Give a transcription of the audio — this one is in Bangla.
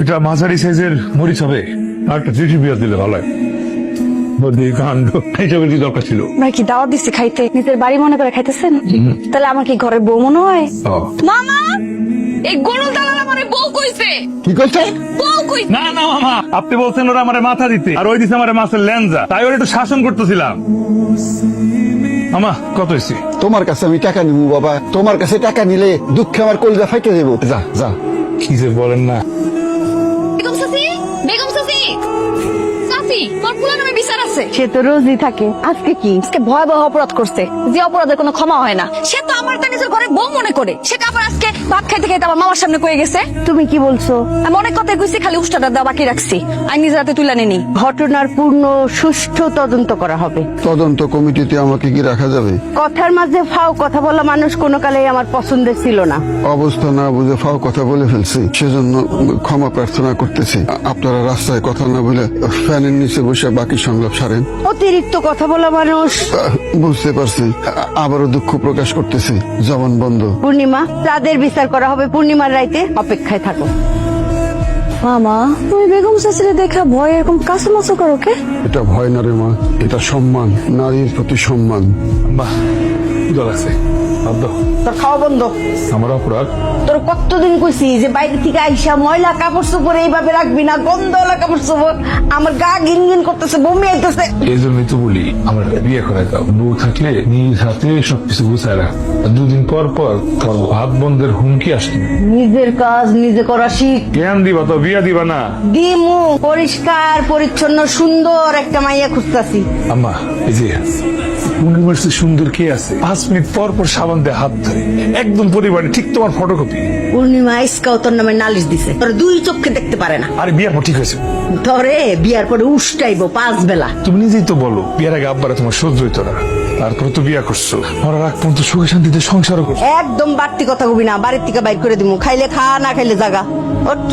এটা মাঝারি সাইজের মরিচ হবে, আর একটা চিঠি পেঁয়াজ দিলে ভালো হয়। কাণ্ড, এইসবের কি দরকার ছিল? ভাই কি দাওয়াত দিচ্ছি খাইতে, নিজের বাড়ি মনে করে খাইতেছেন? তাহলে আমার কি ঘরের বউ মনে হয়? মামা, এই গরুর দালাল আমারে বউ কইছে। কি করছে? বউ কই? না না মামা, আপনি বলছেন ওরা আমারে মাথা দিতে, আর ওই দিছে আমারে মাছের ল্যাঞ্জা, তাই ওরা একটু শাসন করতেছিলাম। মামা কত হয়েছে? তোমার কাছে আমি টাকা নিবো বাবা, তোমার কাছে টাকা নিলে দুঃখে আমার কলিজা ফাইটে দেবো। যা যা। কি যে বলেন না। বেগম চাচি, বেগম চাচি, চাচি, তোর পুরা নামে বিচার আছে। সে তো রোজই থাকে, আজকে কি? আজকে ভয়াবহ অপরাধ করছে, যে অপরাধের কোনো ক্ষমা হয় না। সে তো আমার তা নিজের ঘরে বউ মনে করে, সে আবার আজকে ভাত খাইতে খাইতে আমার মামার সামনে কয়ে গেছে। তুমি কি বলছো? আমি অনেক কথাই কইছি, খালি উষ্টাটা দেওয়া বাকি রাখছি। আমি নিজের হাতে তুলে নিনি। ঘটনার পূর্ণ সুষ্ঠু তদন্ত করা হবে। তদন্ত কমিটিতে আমাকে কি রাখা যাবে? কথার মাঝে ফাও কথা বলা মানুষ কোনো কালেই আমার পছন্দের ছিল না। অবস্থা না বুঝে ফাও কথা বলে ফেলছি, সেজন্য ক্ষমা প্রার্থনা করতেছি। আপনারা রাস্তায় কথা না বলে ফ্যানের নিচে বসে বাকি সংলাপ সারেন। অতিরিক্ত কথা বলা মানুষ। বুঝতে পারছি, আবারও দুঃখ প্রকাশ করতেছি। জবান বন্ধ। পূর্ণিমা, তাদের বিচার করা হবে পূর্ণিমার রাইতে, অপেক্ষায় থাকো। মামা, তুমি বেগম চাচিরে দেখা ভয় এরকম কাছামাছো করো কে? এটা ভয় না রে মা, এটা সম্মান, নারীর প্রতি সম্মান। বাহ, দল আছে। তোর খাওয়া বন্ধ। আমার অপরাধ? তোর কতদিন কইছি যে বাইরে থেকে আইসা ময়লা কাপড় চোপড় এইভাবে রাখবি না, গন্ধওয়ালা কাপড় চোপড়। আমার গা ঘিন ঘিন করতেছে, বমি আইতেছে। এই জন্যই তো বলি আমার বিয়ে করে দাও। বউ থাকলে নিজ হাতে সবকিছু গুছায় রাখ, আর দুদিন পর পর তোর ভাত বন্ধের হুমকি আসবে। নিজের কাজ নিজে করা শিখ। জ্ঞান দিবা তো, বিয়া দিবা না। দিমু, পরিষ্কার পরিচ্ছন্ন সুন্দর একটা মাইয়া খুঁজতাছি। আম্মা, এই যে পূর্ণিমার চেয়ে সুন্দর কে আছে? 5 মিনিট পর পর সাবান দিয়ে হাত ধরে, একদম পরিবারে ঠিক তোমার ফটোকপি। পূর্ণিমা আইসকাও তোর নামে নালিশ দিছে, তোর দুই চোখে দেখতে পারে না। আরে বিয়ার পর ঠিক হয়েছে। তোরে বিয়ার পরে উষ্টাইবো 5 বেলা। তুমি নিজেই তো বলো বিয়ার আগে আব্বারা তোমার সহ্য হইতো না, তারপরে তো বিয়া করছো। মরার আগ পর্যন্ত সুখে শান্তিতে সংসারও করছো। একদম বাড়তি কথা কবি না, বাড়ির থেকে বাইর করে দিমু। খাইলে খা, না খাইলে জাগা। ওঠ।